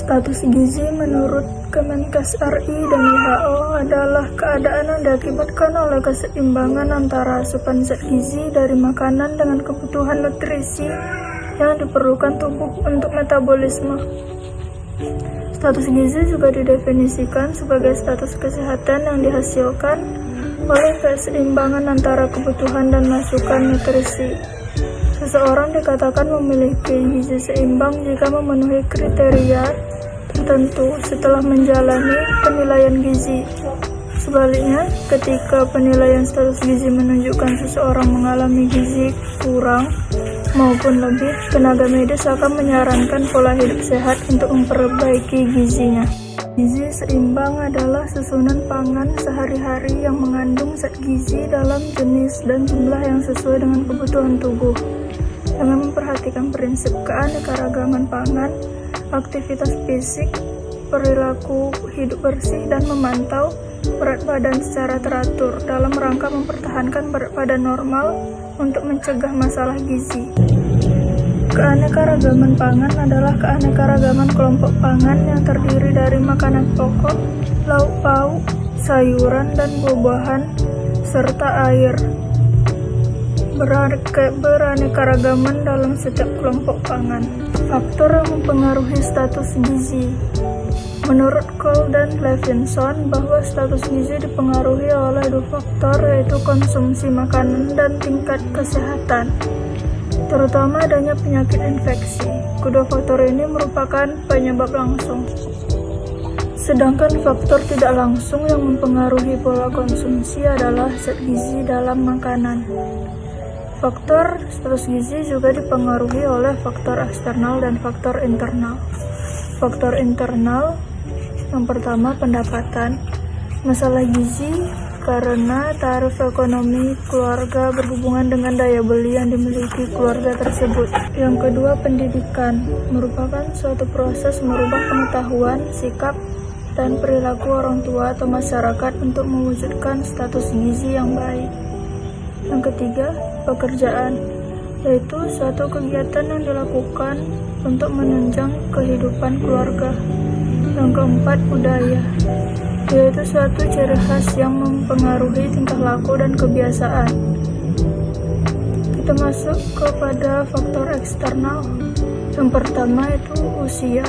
Status gizi menurut Kemenkes RI dan WHO adalah keadaan yang diakibatkan oleh keseimbangan antara asupan zat gizi dari makanan dengan kebutuhan nutrisi yang diperlukan tubuh untuk metabolisme. Status gizi juga didefinisikan sebagai status kesehatan yang dihasilkan oleh keseimbangan antara kebutuhan dan masukan nutrisi. Seseorang dikatakan memiliki gizi seimbang jika memenuhi kriteria tertentu setelah menjalani penilaian gizi. Sebaliknya, ketika penilaian status gizi menunjukkan seseorang mengalami gizi kurang maupun lebih, tenaga medis akan menyarankan pola hidup sehat untuk memperbaiki gizinya. Gizi seimbang adalah susunan pangan sehari-hari yang mengandung zat gizi dalam jenis dan jumlah yang sesuai dengan kebutuhan tubuh. Dengan memperhatikan prinsip keanekaragaman pangan, aktivitas fisik, perilaku hidup bersih, dan memantau berat badan secara teratur dalam rangka mempertahankan berat badan normal untuk mencegah masalah gizi. Keanekaragaman pangan adalah keanekaragaman kelompok pangan yang terdiri dari makanan pokok, lauk pauk, sayuran, dan buah-buahan, serta air. Beraneka-ragaman dalam setiap kelompok pangan. Faktor yang mempengaruhi status gizi. Menurut Cole dan Levinson, bahwa status gizi dipengaruhi oleh dua faktor, yaitu konsumsi makanan dan tingkat kesehatan, terutama adanya penyakit infeksi. Kedua faktor ini merupakan penyebab langsung. Sedangkan faktor tidak langsung yang mempengaruhi pola konsumsi adalah zat gizi dalam makanan. Faktor status gizi juga dipengaruhi oleh faktor eksternal dan faktor internal. Faktor internal yang pertama, pendapatan. Masalah gizi karena taraf ekonomi keluarga berhubungan dengan daya beli yang dimiliki keluarga tersebut. Yang kedua, pendidikan merupakan suatu proses merubah pengetahuan, sikap, dan perilaku orang tua atau masyarakat untuk mewujudkan status gizi yang baik. Yang ketiga, pekerjaan, yaitu suatu kegiatan yang dilakukan untuk menunjang kehidupan keluarga. Yang keempat, budaya, yaitu suatu ciri khas yang mempengaruhi tingkah laku dan kebiasaan. Kita masuk kepada faktor eksternal. Yang pertama itu usia.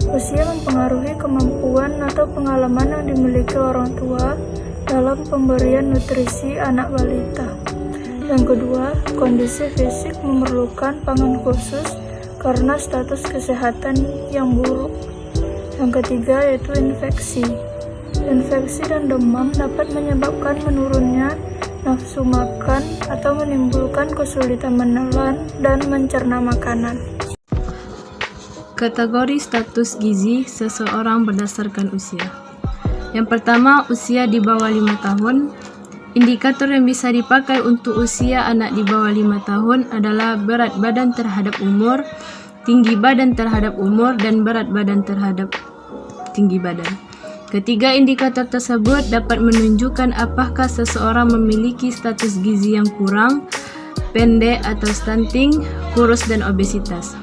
Usia mempengaruhi kemampuan atau pengalaman yang dimiliki orang tua dalam pemberian nutrisi anak balita. Yang kedua, kondisi fisik memerlukan pangan khusus karena status kesehatan yang buruk. Yang ketiga yaitu infeksi. Infeksi dan demam dapat menyebabkan menurunnya nafsu makan atau menimbulkan kesulitan menelan dan mencerna makanan. Kategori status gizi seseorang berdasarkan usia. Yang pertama, usia di bawah 5 tahun. Indikator yang bisa dipakai untuk usia anak di bawah 5 tahun adalah berat badan terhadap umur, tinggi badan terhadap umur, dan berat badan terhadap tinggi badan. Ketiga indikator tersebut dapat menunjukkan apakah seseorang memiliki status gizi yang kurang, pendek atau stunting, kurus, dan obesitas.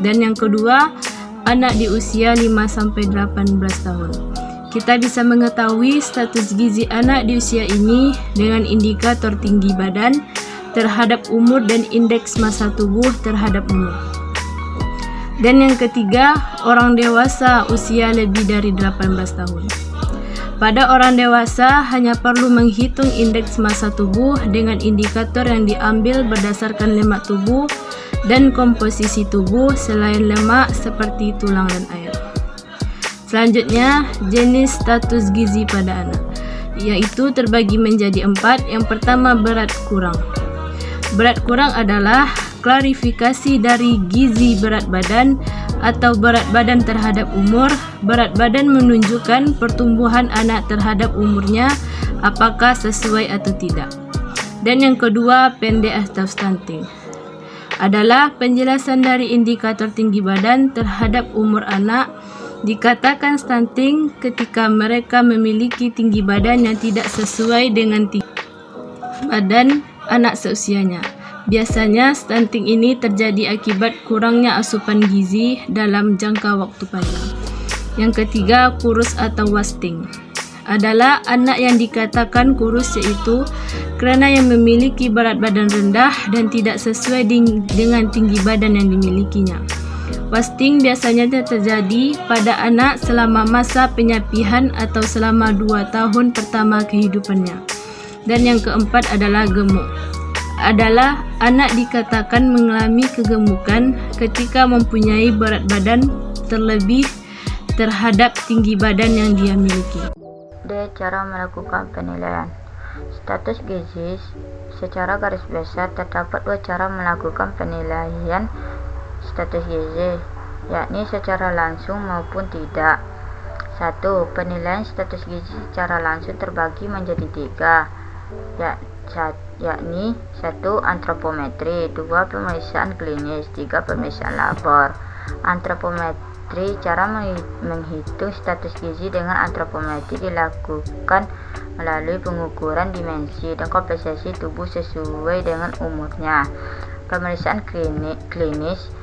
Dan yang kedua, anak di usia 5-18 tahun. Kita bisa mengetahui status gizi anak di usia ini dengan indikator tinggi badan terhadap umur dan indeks massa tubuh terhadap umur. Dan yang ketiga, orang dewasa usia lebih dari 18 tahun. Pada orang dewasa hanya perlu menghitung indeks massa tubuh dengan indikator yang diambil berdasarkan lemak tubuh dan komposisi tubuh selain lemak seperti tulang dan air. Selanjutnya, jenis status gizi pada anak, yaitu terbagi menjadi 4. Yang pertama, berat kurang. Berat kurang adalah klarifikasi dari gizi berat badan atau berat badan terhadap umur. Berat badan menunjukkan pertumbuhan anak terhadap umurnya, apakah sesuai atau tidak. Dan yang kedua, pendek atau stunting, adalah penjelasan dari indikator tinggi badan terhadap umur anak. Dikatakan stunting ketika mereka memiliki tinggi badan yang tidak sesuai dengan tinggi badan anak seusianya. Biasanya stunting ini terjadi akibat kurangnya asupan gizi dalam jangka waktu panjang. Yang ketiga, kurus atau wasting. Adalah anak yang dikatakan kurus yaitu kerana yang memiliki berat badan rendah dan tidak sesuai dengan tinggi badan yang dimilikinya. Wasting biasanya terjadi pada anak selama masa penyapihan atau selama 2 tahun pertama kehidupannya. Dan yang keempat adalah gemuk. Adalah anak dikatakan mengalami kegemukan ketika mempunyai berat badan terlebih terhadap tinggi badan yang dia miliki. D. Cara melakukan penilaian status gizi. Secara garis besar terdapat 2 cara melakukan penilaian status gizi, yakni secara langsung maupun tidak. 1. Penilaian status gizi secara langsung terbagi menjadi 3, yakni 1. Antropometri, 2. Pemeriksaan klinis, 3. Pemeriksaan labor. Antropometri. Cara menghitung status gizi dengan antropometri dilakukan melalui pengukuran dimensi dan komposisi tubuh sesuai dengan umurnya. Pemeriksaan klinis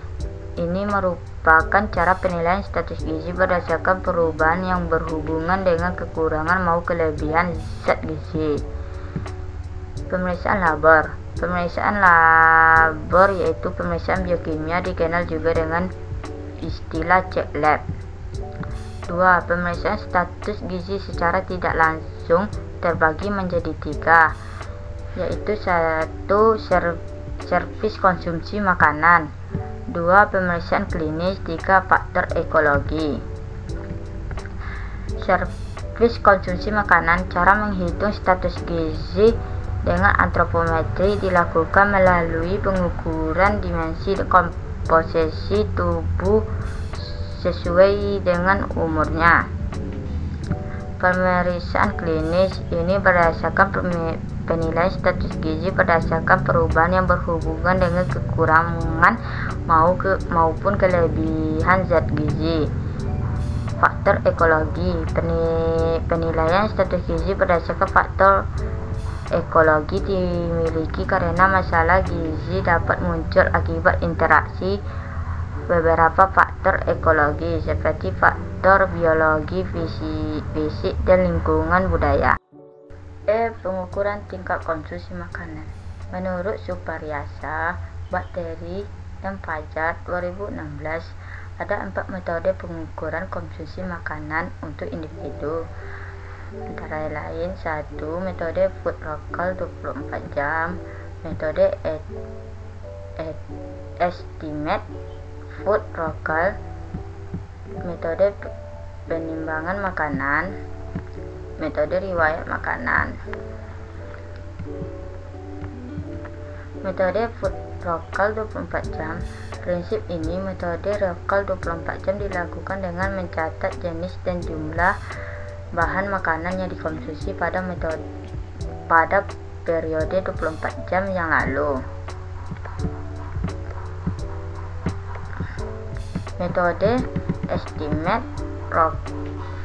ini merupakan cara penilaian status gizi berdasarkan perubahan yang berhubungan dengan kekurangan maupun kelebihan zat gizi. Pemeriksaan labor. Pemeriksaan labor yaitu pemeriksaan biokimia, dikenal juga dengan istilah cek lab. 2. Pemeriksaan status gizi secara tidak langsung terbagi menjadi 3, yaitu 1. Servis konsumsi makanan, 2. Pemeriksaan klinis, 3. Faktor ekologi. Servis konsumsi makanan. Cara menghitung status gizi dengan antropometri dilakukan melalui pengukuran dimensi dan komposisi tubuh sesuai dengan umurnya. Pemeriksaan klinis ini berdasarkan penilaian status gizi berdasarkan perubahan yang berhubungan dengan kekurangan maupun kelebihan zat gizi. Faktor ekologi. Penilaian status gizi berdasarkan faktor ekologi dimiliki karena masalah gizi dapat muncul akibat interaksi beberapa faktor ekologi seperti faktor biologi, fisik, dan lingkungan budaya. Pengukuran tingkat konsumsi makanan. Menurut Suparyasa, Bakteri, dan Fajar 2016, ada 4 metode pengukuran konsumsi makanan untuk individu. Antara lain 1. Metode food local 24 jam, metode estimate food local, metode penimbangan makanan, metode riwayat makanan. Metode food local 24 jam. Prinsip ini, metode lokal 24 jam dilakukan dengan mencatat jenis dan jumlah bahan makanan yang dikonsumsi pada periode 24 jam yang lalu. Metode estimate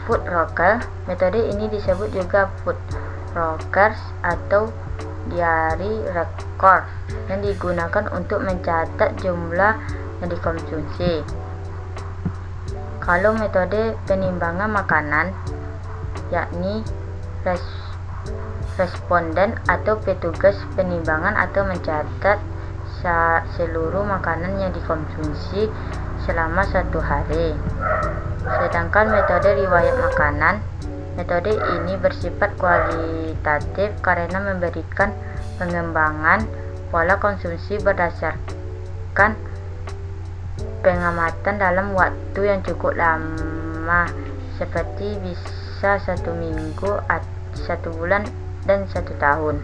food local. Metode ini disebut juga food records atau diary record yang digunakan untuk mencatat jumlah yang dikonsumsi. Kalau metode penimbangan makanan, yakni responden atau petugas penimbangan atau mencatat seluruh makanan yang dikonsumsi selama 1 hari. Sedangkan metode riwayat makanan, metode ini bersifat kualitatif karena memberikan pengembangan pola konsumsi berdasarkan pengamatan dalam waktu yang cukup lama, seperti bisa 1 minggu, 1 bulan, dan 1 tahun.